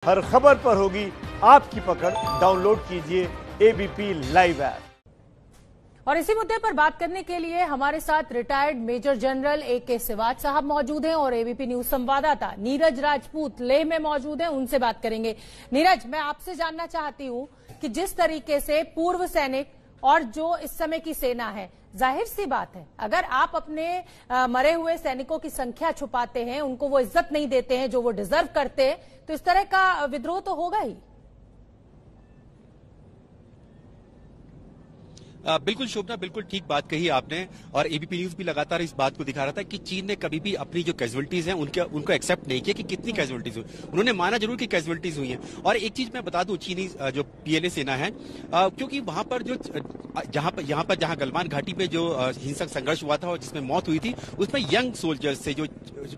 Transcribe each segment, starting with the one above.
हर खबर पर होगी आपकी पकड़। डाउनलोड कीजिए एबीपी लाइव ऐप। और इसी मुद्दे पर बात करने के लिए हमारे साथ retired major general A K. Siwach साहब मौजूद हैं और एबीपी न्यूज संवाददाता नीरज राजपूत लेह में मौजूद हैं। उनसे बात करेंगे। नीरज, मैं आपसे जानना चाहती हूं कि जिस तरीके से पूर्व सैनिक और जो इस समय की सेना है, जाहिर सी बात है अगर आप अपने मरे हुए सैनिकों की संख्या छुपाते हैं, उनको वो इज्जत नहीं देते हैं जो वो डिजर्व करते हैं, तो इस तरह का विद्रोह तो होगा ही। बिल्कुल शोभना, बिल्कुल ठीक बात कही आपने। और एबीपी न्यूज भी लगातार इस बात को दिखा रहा था कि चीन ने कभी भी अपनी जो कैजुअलिटीज हैं उनको एक्सेप्ट नहीं किया कि कितनी कैजुअलिटीज हुई। उन्होंने माना जरूर कि कैजुअलिटीज हुई हैं। और एक चीज मैं बता दूं, चीनी जो पीएलए सेना है, क्योंकि वहां पर जो जहां गलवान घाटी पे जो हिंसक संघर्ष हुआ था और जिसमें मौत हुई थी, उसमें यंग सोल्जर्स से, जो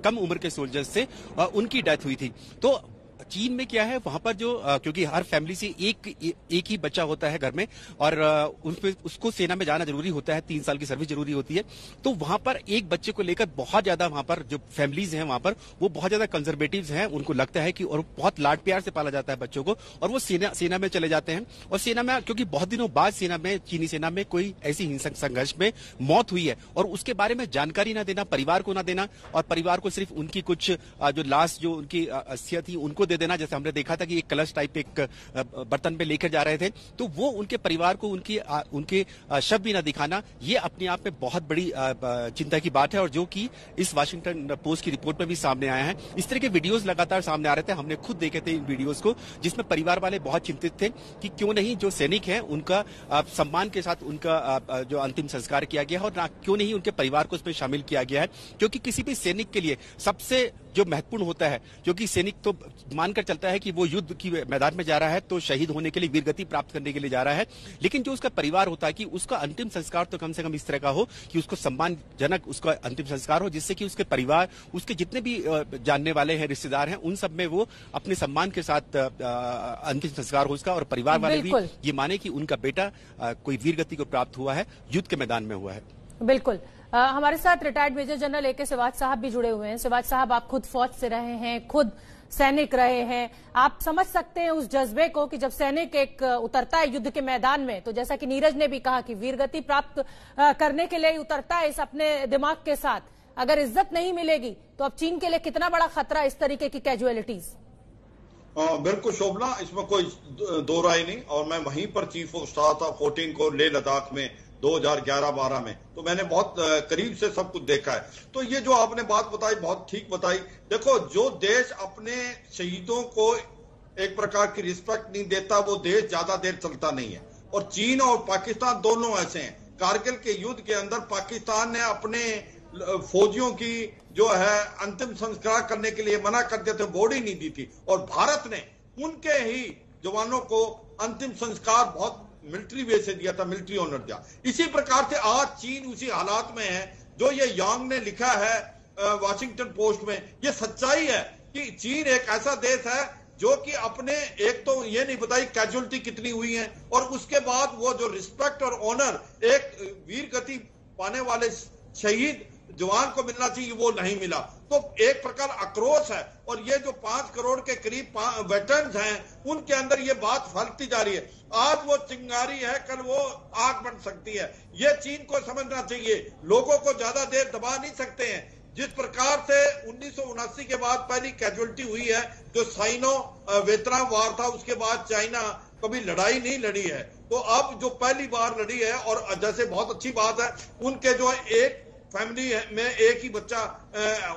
कम उम्र के सोल्जर्स से उनकी डेथ हुई थी। तो चीन में क्या है, वहां पर जो क्योंकि हर फैमिली से एक ही बच्चा होता है घर में और उसको सेना में जाना जरूरी होता है, 3 साल की सर्विस जरूरी होती है। तो वहां पर एक बच्चे को लेकर बहुत ज्यादा वहां पर जो फैमिलीज हैं वहां पर वो बहुत ज्यादा कंजर्वेटिव्स हैं। उनको लगता है कि और बहुत लाड प्यार से पाला जाता है बच्चों को, और वो सेना में चले जाते हैं। और सेना में क्योंकि बहुत दिनों बाद चीनी सेना में कोई ऐसी हिंसक संघर्ष में मौत हुई है और उसके बारे में जानकारी ना देना, परिवार को ना देना, और परिवार को सिर्फ उनकी कुछ जो लास्ट जो उनकी अस्थियां थी उनको दे देना। जैसे हमने देखा था कि एक कलश टाइप एक बर्तन में लेकर जा रहे थे, तो वो उनके परिवार को उनके शव भी ना दिखाना, ये अपने आप में बहुत बड़ी चिंता की बात है। और जो कि इस वाशिंगटन पोस्ट की रिपोर्ट में भी सामने आया है। इस तरह के वीडियोस लगातार सामने आ रहे थे, हमने खुद देखे थे इन वीडियोस को, जिसमें परिवार वाले बहुत चिंतित थे कि क्यों नहीं जो सैनिक हैं उनका सम्मान के साथ उनका जो अंतिम संस्कार किया गया है, और क्यों नहीं उनके परिवार को इसमें शामिल किया गया है। क्योंकि किसी भी सैनिक के लिए सबसे जो महत्वपूर्ण होता है, क्योंकि सैनिक तो मानकर चलता है कि वो युद्ध की मैदान में जा रहा है तो शहीद होने के लिए, वीरगति प्राप्त करने के लिए जा रहा है, लेकिन जो उसका परिवार होता है कि उसका अंतिम संस्कार तो कम से कम इस तरह का हो कि उसको सम्मानजनक उसका अंतिम संस्कार हो, जिससे कि उसके परिवार, उसके जितने भी जानने वाले हैं, रिश्तेदार हैं, उन सब में वो अपने सम्मान के साथ अंतिम संस्कार हो उसका, और परिवार वाले भी ये माने कि उनका बेटा कोई वीरगति को प्राप्त हुआ है, युद्ध के मैदान में हुआ है। बिल्कुल। हमारे साथ retired major general A K. Siwach साहब भी जुड़े हुए हैं। सिवाच साहब, आप खुद फौज से रहे हैं, खुद सैनिक रहे हैं, आप समझ सकते हैं उस जज्बे को कि जब सैनिक एक उतरता है युद्ध के मैदान में, तो जैसा कि नीरज ने भी कहा कि वीरगति प्राप्त करने के लिए उतरता है इस अपने दिमाग के साथ, अगर इज्जत नहीं मिलेगी तो अब चीन के लिए कितना बड़ा खतरा इस तरीके की कैजुअलिटीज। बिल्कुल शोभना, इसमें कोई दो राय नहीं। और मैं वहीं पर चीफ ऑफ स्टाफ था 14 को लेह लद्दाख में 2011-12 में, तो मैंने बहुत करीब से सब कुछ देखा है। तो ये जो आपने बात बताई बहुत ठीक बताई। देखो, जो देश अपने शहीदों को एक प्रकार की रिस्पेक्ट नहीं देता, वो देश ज्यादा देर चलता नहीं है। और चीन और पाकिस्तान दोनों ऐसे हैं। कारगिल के युद्ध के अंदर पाकिस्तान ने अपने फौजियों की जो है अंतिम संस्कार करने के लिए मना कर दिया था, बॉडी नहीं दी थी, और भारत ने उनके ही जवानों को अंतिम संस्कार बहुत मिलिट्री वे से दिया था, मिलिट्री ऑनर दिया। इसी प्रकार से आज चीन उसी हालात में है जो ये यांग ने लिखा है वाशिंगटन पोस्ट में। ये सच्चाई है कि चीन एक ऐसा देश है जो कि अपने, एक तो ये नहीं बताई कैजुअलिटी कितनी हुई है, और उसके बाद वो जो रिस्पेक्ट और ऑनर एक वीर गति पाने वाले शहीद जवान को मिलना चाहिए, वो नहीं मिला। तो एक प्रकार आक्रोश है। और ये जो 5 करोड़ के करीब वेटरन्स हैं, उनके अंदर ये बात फैलती जा रही है। आज वो चिंगारी है, कल वो आग बन सकती है। ये चीन को समझना चाहिए। लोगों को ज्यादा देर दबा नहीं सकते हैं। जिस प्रकार से 1979 के बाद पहली कैजुअलिटी हुई है, जो साइनो वियतनाम वार था, उसके बाद चाइना कभी लड़ाई नहीं लड़ी है। तो अब जो पहली बार लड़ी है, और जैसे बहुत अच्छी बात है, उनके जो एक फैमिली में एक ही बच्चा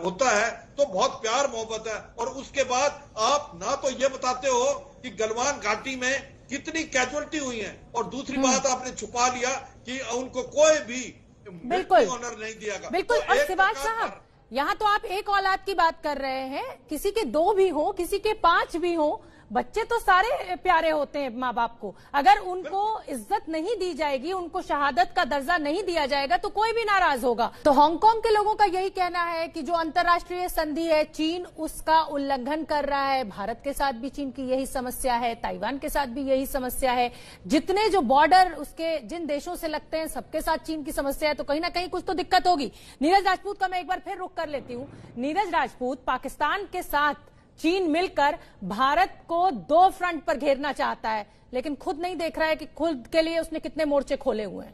होता है, तो बहुत प्यार मोहब्बत है। और उसके बाद आप ना तो ये बताते हो कि गलवान घाटी में कितनी कैजुअलिटी हुई है, और दूसरी बात आपने छुपा लिया कि उनको कोई भी ऑनर नहीं दिया गया। बिल्कुल। और सिवाच साहब, यहाँ तो आप एक औलाद की बात कर रहे हैं, किसी के 2 भी हो, किसी के 5 भी हो, बच्चे तो सारे प्यारे होते हैं माँ बाप को। अगर उनको इज्जत नहीं दी जाएगी, उनको शहादत का दर्जा नहीं दिया जाएगा, तो कोई भी नाराज होगा। तो हांगकांग के लोगों का यही कहना है कि जो अंतर्राष्ट्रीय संधि है, चीन उसका उल्लंघन कर रहा है। भारत के साथ भी चीन की यही समस्या है, ताइवान के साथ भी यही समस्या है। जितने जो बॉर्डर उसके जिन देशों से लगते हैं, सबके साथ चीन की समस्या है, तो कहीं ना कहीं कुछ तो दिक्कत होगी। नीरज राजपूत का मैं एक बार फिर रुख कर लेती हूँ। नीरज राजपूत, पाकिस्तान के साथ चीन मिलकर भारत को 2 फ्रंट पर घेरना चाहता है, लेकिन खुद नहीं देख रहा है कि खुद के लिए उसने कितने मोर्चे खोले हुए हैं।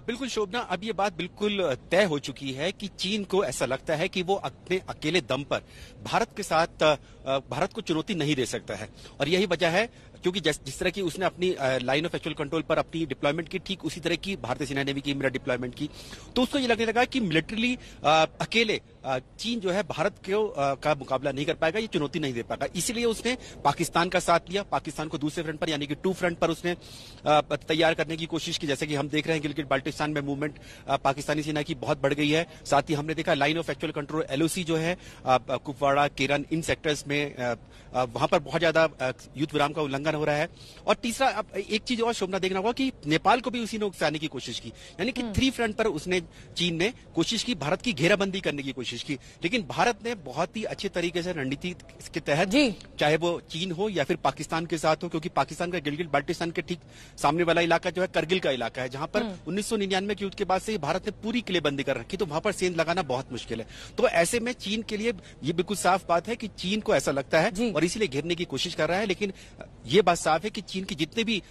बिल्कुल शोभना, अब ये बात बिल्कुल तय हो चुकी है कि चीन को ऐसा लगता है कि वो अपने अकेले दम पर भारत के साथ भारत को चुनौती नहीं दे सकता है। और यही वजह है क्योंकि जिस तरह की उसने अपनी लाइन ऑफ एक्चुअल कंट्रोल पर अपनी डिप्लॉयमेंट की, ठीक उसी तरह की भारतीय सेना ने भी की, मेरा डिप्लॉयमेंट की। तो उसको ये लगने लगा कि मिलिट्रीली अकेले चीन जो है भारत का मुकाबला नहीं कर पाएगा, ये चुनौती नहीं दे पाएगा। इसीलिए उसने पाकिस्तान का साथ लिया, पाकिस्तान को दूसरे फ्रंट पर यानी कि 2 फ्रंट पर उसने तैयार करने की कोशिश की। जैसे कि हम देख रहे हैं गिलगिट बाल्टिस्तान में मूवमेंट पाकिस्तानी सेना की बहुत बढ़ गई है। साथ ही हमने देखा line of actual control LOC जो है कुपवाड़ा, केरन, इन सेक्टर्स में वहां पर बहुत ज्यादा युद्ध विराम का उल्लंघन हो रहा है। और तीसरा, अब एक चीज और शोभना देखना होगा कि नेपाल को भी उसी ने उकसाने की कोशिश की, यानी कि 3 फ्रंट पर चीन ने कोशिश की भारत की घेराबंदी करने की कोशिश की। लेकिन भारत ने बहुत ही अच्छे तरीके से रणनीति के तहत, चाहे वो चीन हो या फिर पाकिस्तान के साथ हो, क्योंकि पाकिस्तान का गिलगिट बाल्टिस्तान के ठीक सामने वाला इलाका जो है करगिल का इलाका है, जहां पर 1999 के युद्ध के बाद से भारत ने पूरी किलेबंदी कर रखी, तो वहां पर सेंध लगाना बहुत मुश्किल है। तो ऐसे में चीन के लिए ये बिल्कुल साफ बात है कि चीन को ऐसा लगता है और इसीलिए घेरने की कोशिश कर रहा है। लेकिन ये बात साफ है कि चीन के जितने भी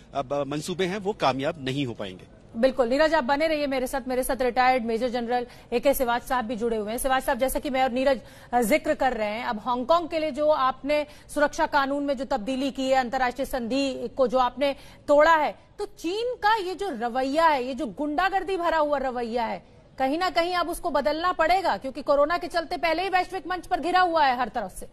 मंसूबे हैं वो कामयाब नहीं हो पाएंगे। बिल्कुल नीरज, आप बने रहिए मेरे साथ retired major general AK Siwach साहब भी जुड़े हुए हैं। सिवाज साहब, जैसा कि मैं और नीरज जिक्र कर रहे हैं, अब हांगकांग के लिए जो आपने सुरक्षा कानून में जो तब्दीली की है, अंतर्राष्ट्रीय संधि को जो आपने तोड़ा है, तो चीन का ये जो रवैया है, ये जो गुंडागर्दी भरा हुआ रवैया है, कहीं ना कहीं अब उसको बदलना पड़ेगा, क्योंकि कोरोना के चलते पहले ही वैश्विक मंच पर घिरा हुआ है हर तरफ से।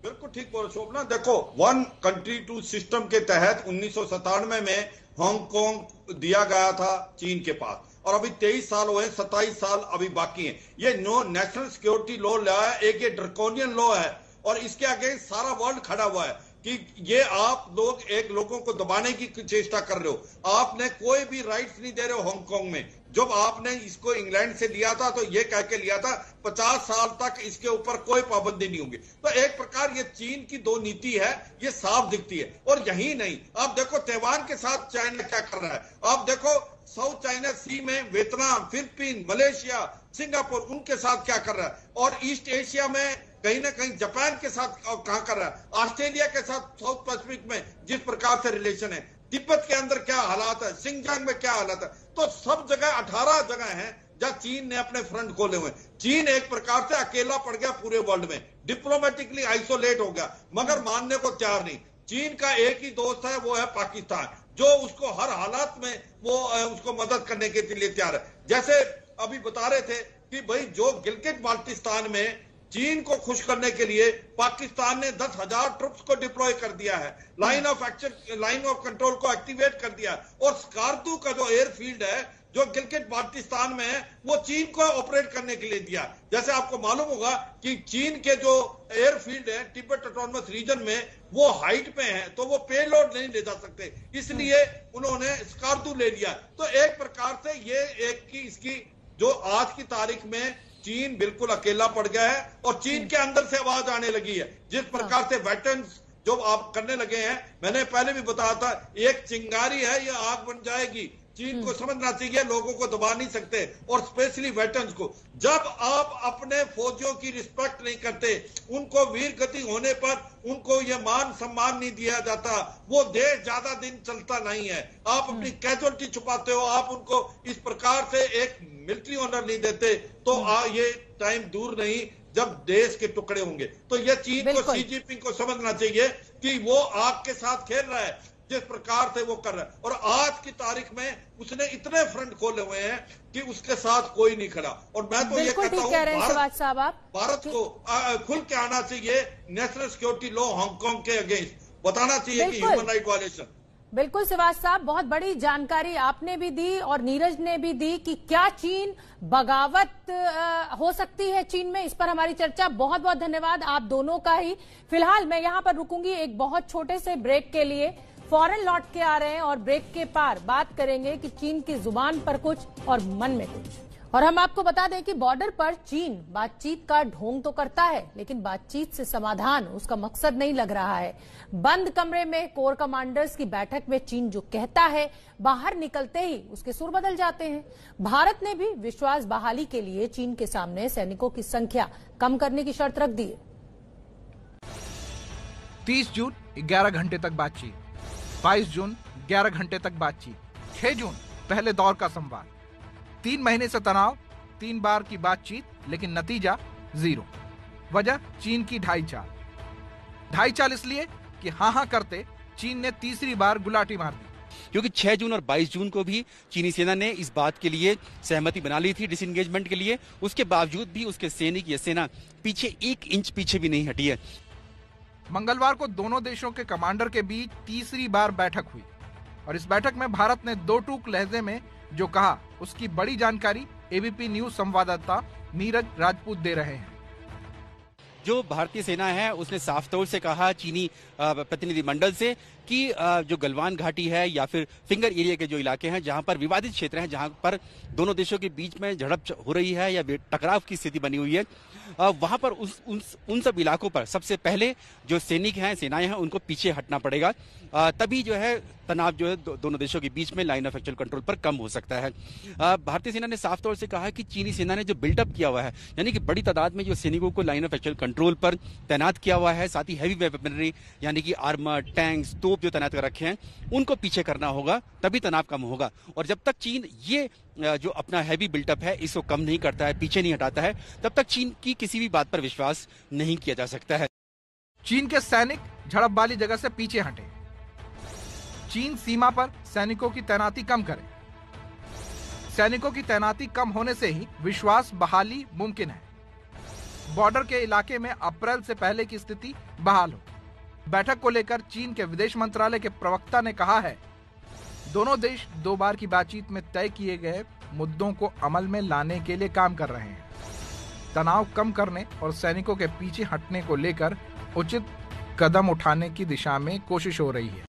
बिल्कुल ठीक बोल शोभना। देखो, 1 कंट्री 2 सिस्टम के तहत 1997 में हांगकांग दिया गया था चीन के पास, और अभी 23 साल हुए, 27 साल अभी बाकी हैं। ये नेशनल सिक्योरिटी लॉ लाया, एक ये ड्रकोनियन लॉ है, और इसके आगे सारा वर्ल्ड खड़ा हुआ है कि ये आप लोग एक लोगों को दबाने की चेष्टा कर रहे हो, आपने कोई भी राइट्स नहीं दे रहे हो हांगकांग में। जब आपने इसको इंग्लैंड से लिया था तो ये कह के लिया था 50 साल तक इसके ऊपर कोई पाबंदी नहीं होगी। तो एक प्रकार ये चीन की 2 नीति है, ये साफ दिखती है। और यही नहीं, आप देखो ताइवान के साथ चाइना क्या कर रहा है, आप देखो साउथ चाइना सी में वियतनाम, फिलीपीन, मलेशिया, सिंगापुर, उनके साथ क्या कर रहा है, और ईस्ट एशिया में कहीं ना कहीं जापान के साथ कहां कर रहा है, ऑस्ट्रेलिया के साथ साउथ पैसिफिक में जिस प्रकार से रिलेशन है, तिब्बत के अंदर क्या हालात है, सिंगजांग में क्या हालात है। तो सब जगह 18 जगह हैं जहां चीन ने अपने फ्रंट खोले हुए। चीन एक प्रकार से अकेला पड़ गया पूरे वर्ल्ड में, डिप्लोमेटिकली आइसोलेट हो गया, मगर मानने को तैयार नहीं। चीन का एक ही दोस्त है, वो है पाकिस्तान, जो उसको हर हालात में वो उसको मदद करने के लिए तैयार है। जैसे अभी बता रहे थे कि भाई जो गिलगिट बाल्टिस्तान में चीन को खुश करने के लिए पाकिस्तान ने 10,000 ट्रुप्स को डिप्लॉय कर दिया है, लाइन ऑफ कंट्रोल को एक्टिवेट कर दिया, और स्कार्दू का जो एयरफील्ड है जो गिलगिट बाल्टिस्तान में है, वो चीन को ऑपरेट करने के लिए दिया। जैसे आपको मालूम होगा कि चीन के जो एयरफील्ड है तिब्बत ऑटोनमस रीजन में, वो हाइट पे है, तो वो पेलोड नहीं ले जा सकते, इसलिए उन्होंने स्कार्दू ले लिया। तो एक प्रकार से ये इसकी जो आज की तारीख में चीन बिल्कुल अकेला पड़ गया है, और चीन के अंदर से आवाज आने लगी है। जिस प्रकार से वेटरन्स जो आप करने लगे हैं, मैंने पहले भी बताया था, एक चिंगारी है, ये आग बन जाएगी। चीन को समझना चाहिए लोगों को दबा नहीं सकते, और स्पेशली वेटरन्स को। जब आप अपने फौजियों की रिस्पेक्ट नहीं करते, उनको वीर गति होने पर उनको ये मान सम्मान नहीं दिया जाता, वो देश ज्यादा दिन चलता नहीं है। आप अपनी कैजुअलिटी छुपाते हो, आप उनको इस प्रकार से एक मिलिट्री ऑनर नहीं देते, तो ये टाइम दूर नहीं जब देश के टुकड़े होंगे। तो ये चीन को, शी जिनपिंग को समझना चाहिए कि वो आग के साथ खेल रहा है जिस प्रकार से वो कर रहा है, और आज की तारीख में उसने इतने फ्रंट खोले हुए हैं कि उसके साथ कोई नहीं खड़ा। और मैं तो ये कहता हूँ भारत को खुल के आना चाहिए, नेशनल सिक्योरिटी लॉ हांगकांग के अगेंस्ट बताना चाहिए कि ह्यूमन राइट वायलेशन। बिल्कुल सिवाज साहब, बहुत बड़ी जानकारी आपने भी दी और नीरज ने भी दी कि क्या चीन बगावत हो सकती है चीन में। इस पर हमारी चर्चा, बहुत बहुत धन्यवाद आप दोनों का ही। फिलहाल मैं यहां पर रुकूंगी एक बहुत छोटे से ब्रेक के लिए, फौरन लौट के आ रहे हैं और ब्रेक के पार बात करेंगे कि चीन की जुबान पर कुछ और मन में कुछ। और हम आपको बता दें कि बॉर्डर पर चीन बातचीत का ढोंग तो करता है, लेकिन बातचीत से समाधान उसका मकसद नहीं लग रहा है। बंद कमरे में कोर कमांडर्स की बैठक में चीन जो कहता है, बाहर निकलते ही उसके सुर बदल जाते हैं। भारत ने भी विश्वास बहाली के लिए चीन के सामने सैनिकों की संख्या कम करने की शर्त रख दी है। 30 जून 11 घंटे तक बातचीत, 22 जून 11 घंटे तक बातचीत, 6 जून पहले दौर का संवाद। 3 महीने से तनाव, 3 बार की बातचीत, लेकिन नतीजा 0। वजह चीन की ढाई चाल इसलिए कि हाँ करते चीन ने तीसरी बार गुलाटी मार दी। क्योंकि 6 जून और 22 जून को भी चीनी सेना ने इस बात के लिए सहमति बना ली थी डिसएंगेजमेंट के लिए, उसके बावजूद भी उसके सैनिक या सेना पीछे 1 इंच पीछे भी नहीं हटी है। मंगलवार को दोनों देशों के कमांडर के बीच तीसरी बार बैठक हुई और इस बैठक में भारत ने 2 टूक लहजे में जो कहा, उसकी बड़ी जानकारी एबीपी न्यूज संवाददाता नीरज राजपूत दे रहे हैं। जो भारतीय सेना है उसने साफ तौर से कहा चीनी प्रतिनिधिमंडल से कि जो गलवान घाटी है या फिर फिंगर एरिया के जो इलाके हैं जहां पर विवादित क्षेत्र हैं, जहां पर दोनों देशों के बीच में झड़प हो रही है या टकराव की स्थिति बनी हुई है, वहां पर उन सब इलाकों पर सबसे पहले जो सैनिक हैं, सेनाएं हैं, उनको पीछे हटना पड़ेगा। तभी जो है तनाव जो है दोनों देशों के बीच में लाइन ऑफ एक्चुअल कंट्रोल पर कम हो सकता है। भारतीय सेना ने साफ तौर से कहा कि चीनी सेना ने जो बिल्डअप किया हुआ है, यानी कि बड़ी तादाद में जो सैनिकों को लाइन ऑफ एक्चुअल कंट्रोल पर तैनात किया हुआ है, साथ ही हैवी वेपनरी यानी कि आर्मर, टैंक्स, तोप जो तैनात कर रखे हैं, उनको पीछे करना होगा, तभी तनाव कम होगा। और जब तक चीन ये जो अपना हैवी बिल्टअप है इसको कम नहीं करता है, पीछे नहीं हटाता है, तब तक चीन की किसी भी बात पर विश्वास नहीं किया जा सकता है। चीन के सैनिक झड़प वाली जगह से पीछे हटे। चीन सीमा पर सैनिकों की तैनाती कम करे। सैनिकों की तैनाती कम होने से ही विश्वास बहाली मुमकिन है। बॉर्डर के इलाके में अप्रैल से पहले की स्थिति बहाल हो। बैठक को लेकर चीन के विदेश मंत्रालय के प्रवक्ता ने कहा है, दोनों देश 2 बार की बातचीत में तय किए गए मुद्दों को अमल में लाने के लिए काम कर रहे हैं। तनाव कम करने और सैनिकों के पीछे हटने को लेकर उचित कदम उठाने की दिशा में कोशिश हो रही है।